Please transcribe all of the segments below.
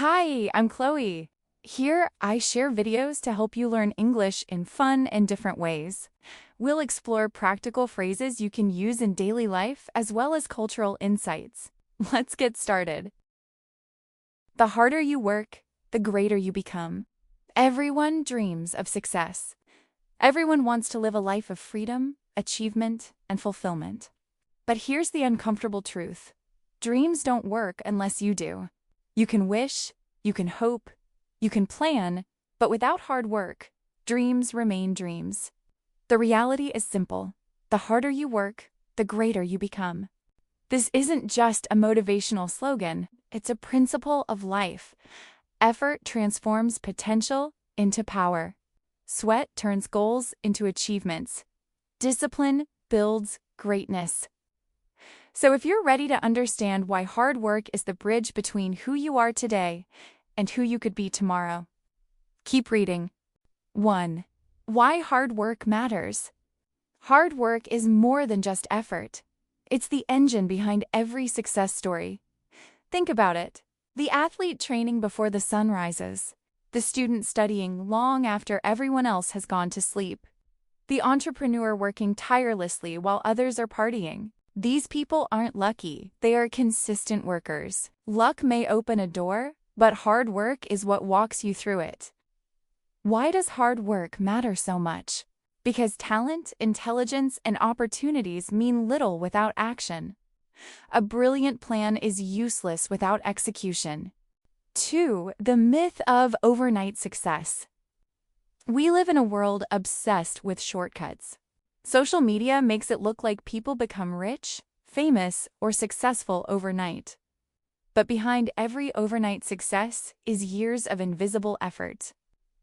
Hi, I'm Chloe. Here, I share videos to help you learn English in fun and different ways. We'll explore practical phrases you can use in daily life as well as cultural insights. Let's get started. The harder you work, the greater you become. Everyone dreams of success. Everyone wants to live a life of freedom, achievement, and fulfillment. But here's the uncomfortable truth. Dreams don't work unless you do. You can wish, you can hope, you can plan, but without hard work, dreams remain dreams. The reality is simple. The harder you work, the greater you become. This isn't just a motivational slogan, it's a principle of life. Effort transforms potential into power. Sweat turns goals into achievements. Discipline builds greatness. So if you're ready to understand why hard work is the bridge between who you are today and who you could be tomorrow, keep reading. 1. Why hard work matters. Hard work is more than just effort. It's the engine behind every success story. Think about it. The athlete training before the sun rises. The student studying long after everyone else has gone to sleep. The entrepreneur working tirelessly while others are partying. These people aren't lucky, they are consistent workers. Luck may open a door, but hard work is what walks you through it. Why does hard work matter so much? Because talent, intelligence, and opportunities mean little without action. A brilliant plan is useless without execution. 2. The myth of overnight success. We live in a world obsessed with shortcuts. Social media makes it look like people become rich, famous, or successful overnight. But behind every overnight success is years of invisible effort.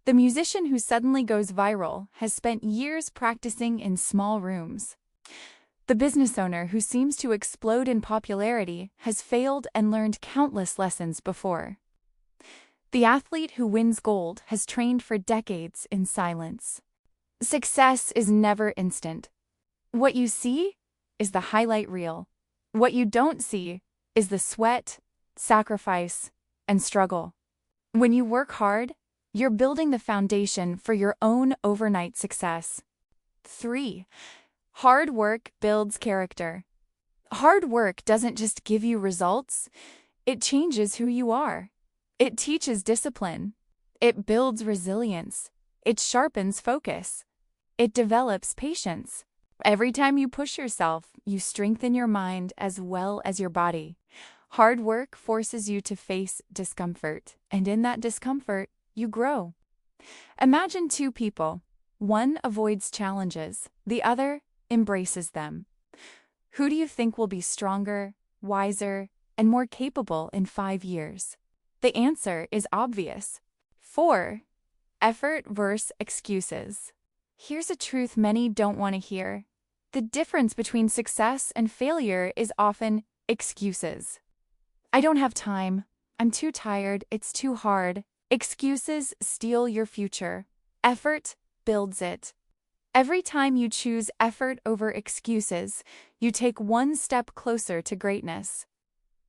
The musician who suddenly goes viral has spent years practicing in small rooms. The business owner who seems to explode in popularity has failed and learned countless lessons before. The athlete who wins gold has trained for decades in silence. Success is never instant. What you see is the highlight reel. What you don't see is the sweat, sacrifice, and struggle. When you work hard, you're building the foundation for your own overnight success. 3. Hard work builds character. Hard work doesn't just give you results, it changes who you are. It teaches discipline. It builds resilience. It sharpens focus. It develops patience. Every time you push yourself, you strengthen your mind as well as your body. Hard work forces you to face discomfort, and in that discomfort, you grow. Imagine two people. One avoids challenges, the other embraces them. Who do you think will be stronger, wiser, and more capable in 5 years? The answer is obvious. 4. Effort versus excuses. Here's a truth many don't want to hear. The difference between success and failure is often excuses. I don't have time. I'm too tired. It's too hard. Excuses steal your future. Effort builds it. Every time you choose effort over excuses, you take one step closer to greatness.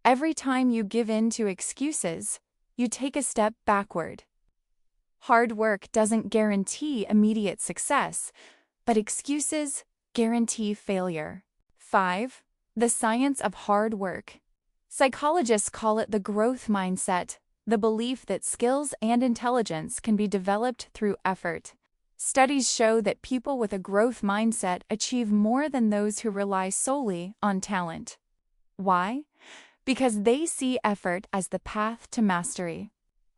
Every time you give in to excuses, you take a step backward. Hard work doesn't guarantee immediate success, but excuses guarantee failure. 5. The science of hard work. Psychologists call it the growth mindset, the belief that skills and intelligence can be developed through effort. Studies show that people with a growth mindset achieve more than those who rely solely on talent. Why? Because they see effort as the path to mastery.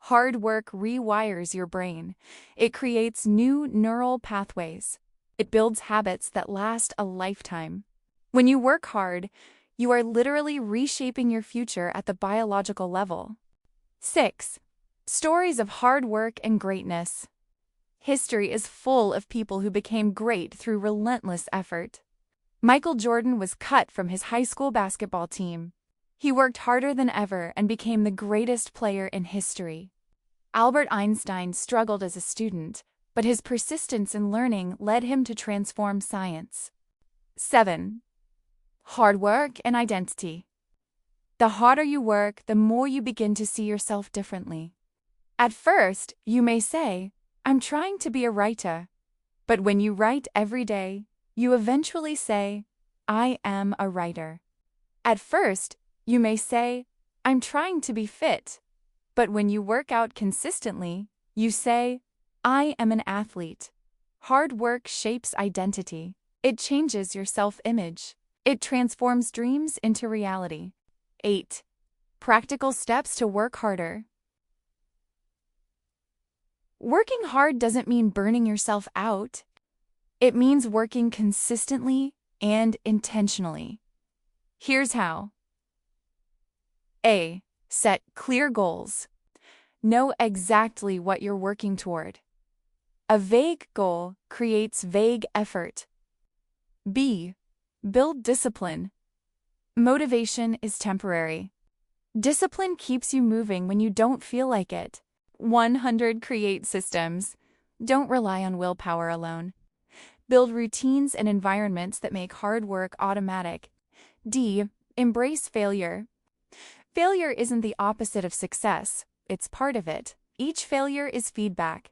Hard work rewires your brain. It creates new neural pathways. It builds habits that last a lifetime. When you work hard, you are literally reshaping your future at the biological level. 6. Stories of hard work and greatness. History is full of people who became great through relentless effort. Michael Jordan was cut from his high school basketball team. He worked harder than ever and became the greatest player in history. Albert Einstein struggled as a student, but his persistence in learning led him to transform science. 7. Hard work and identity. The harder you work, the more you begin to see yourself differently. At first, you may say, "I'm trying to be a writer." But when you write every day, you eventually say, "I am a writer." At first, you may say, "I'm trying to be fit." But when you work out consistently, you say, "I am an athlete." Hard work shapes identity. It changes your self-image. It transforms dreams into reality. 8. Practical steps to work harder. Working hard doesn't mean burning yourself out. It means working consistently and intentionally. Here's how. A. Set clear goals. Know exactly what you're working toward. A vague goal creates vague effort. B. Build discipline. Motivation is temporary. Discipline keeps you moving when you don't feel like it. 100. Create systems. Don't rely on willpower alone. Build routines and environments that make hard work automatic. D. Embrace failure. Failure isn't the opposite of success, it's part of it. Each failure is feedback.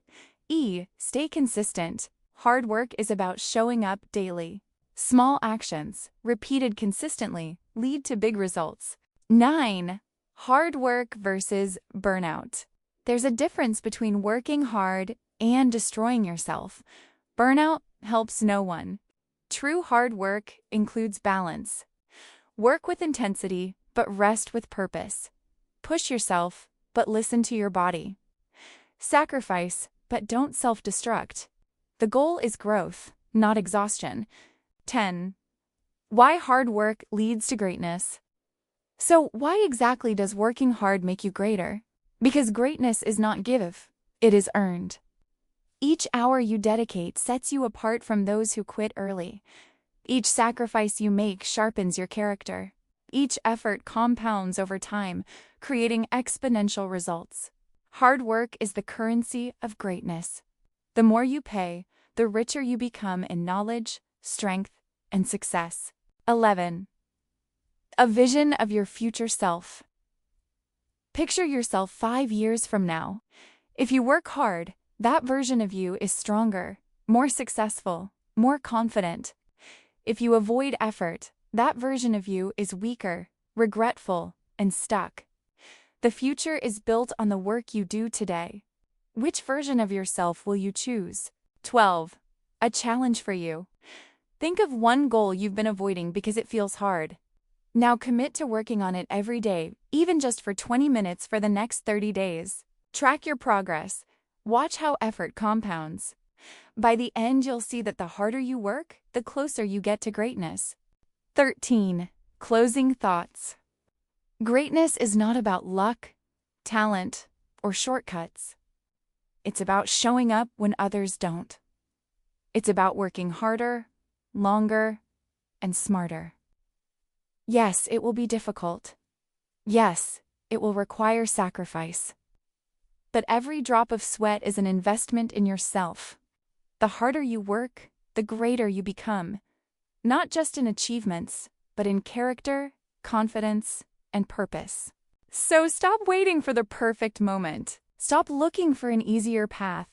E. Stay consistent. Hard work is about showing up daily. Small actions, repeated consistently, lead to big results. 9. Hard work versus burnout. There's a difference between working hard and destroying yourself. Burnout helps no one. True hard work includes balance. Work with intensity, but rest with purpose. Push yourself, but listen to your body. Sacrifice, but don't self-destruct. The goal is growth, not exhaustion. 10. Why hard work leads to greatness. So why exactly does working hard make you greater? Because greatness is not give, it is earned. Each hour you dedicate sets you apart from those who quit early. Each sacrifice you make sharpens your character. Each effort compounds over time, creating exponential results. Hard work is the currency of greatness. The more you pay, the richer you become in knowledge, strength, and success. 11. A vision of your future self. Picture yourself 5 years from now. If you work hard, that version of you is stronger, more successful, more confident. If you avoid effort, that version of you is weaker, regretful, and stuck. The future is built on the work you do today. Which version of yourself will you choose? 12. A challenge for you. Think of one goal you've been avoiding because it feels hard. Now commit to working on it every day, even just for 20 minutes for the next 30 days. Track your progress. Watch how effort compounds. By the end, you'll see that the harder you work, the closer you get to greatness. 13. Closing thoughts. Greatness is not about luck, talent, or shortcuts. It's about showing up when others don't. It's about working harder, longer, and smarter. Yes, it will be difficult. Yes, it will require sacrifice. But every drop of sweat is an investment in yourself. The harder you work, the greater you become. Not just in achievements, but in character, confidence, and purpose. So stop waiting for the perfect moment. Stop looking for an easier path.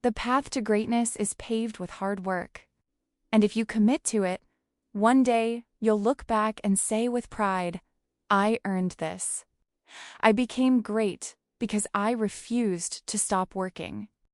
The path to greatness is paved with hard work. And if you commit to it, one day you'll look back and say with pride, "I earned this. I became great because I refused to stop working."